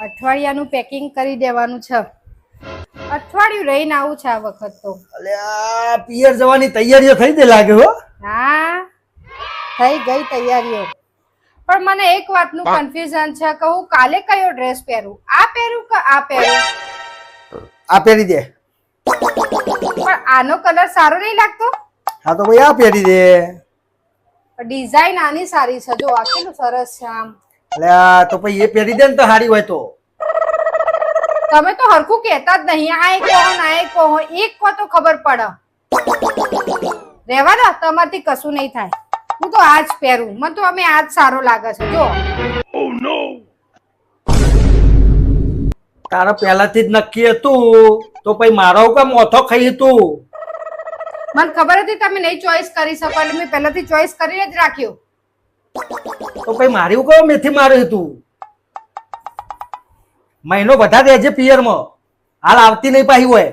અઠવાડિયાનું packing કરી દેવાનું છે. અઠવાડિયું રહીને આવું છે આ વખત તો. અલ્યા પિયર જવાની તૈયારીઓ થઈ દે લાગે હો. હા થઈ ગઈ તૈયારીઓ. પણ મને એક વાતનું કન્ફ્યુઝન છે કે હું કાલે કયો ડ્રેસ પહેરું, આ પહેરું કે આ પહેરું? આ પહેરી દે. પણ આનો કલર સારો નહીં લાગતો. હા તો ભાઈ આ પહેરી દે. ડિઝાઇન આની સારી છે, જો આ કેટલું સરસ છે આમ. અલ્યા તો પછી એ પહેરી દે ને તો સારી હોય તો. તમે તો હરખું કહેતા જ નહીં. આ એક કહો ના એક કહો, એક કહો તો ખબર પડે. રહેવા દો, તમારથી કશું નહીં થાય. હું તો આજ પહેરું, મને તો અમે આજ સારો લાગે છે. જો તારા પહેલાથી જ નક્કી હતું તો પછી મારો કામ મોથો ખાઈ હતું. મને ખબર હતી તમે નહીં ચોઈસ કરી શકો એટલે મેં પહેલાથી ચોઈસ કરીને જ રાખ્યું. તો પછી મારી કહો મેથી માર્યું હતું. મહિનો વધારે રહેજે પિયરમાં, હાલ આવતી નહીં પાછી હોય.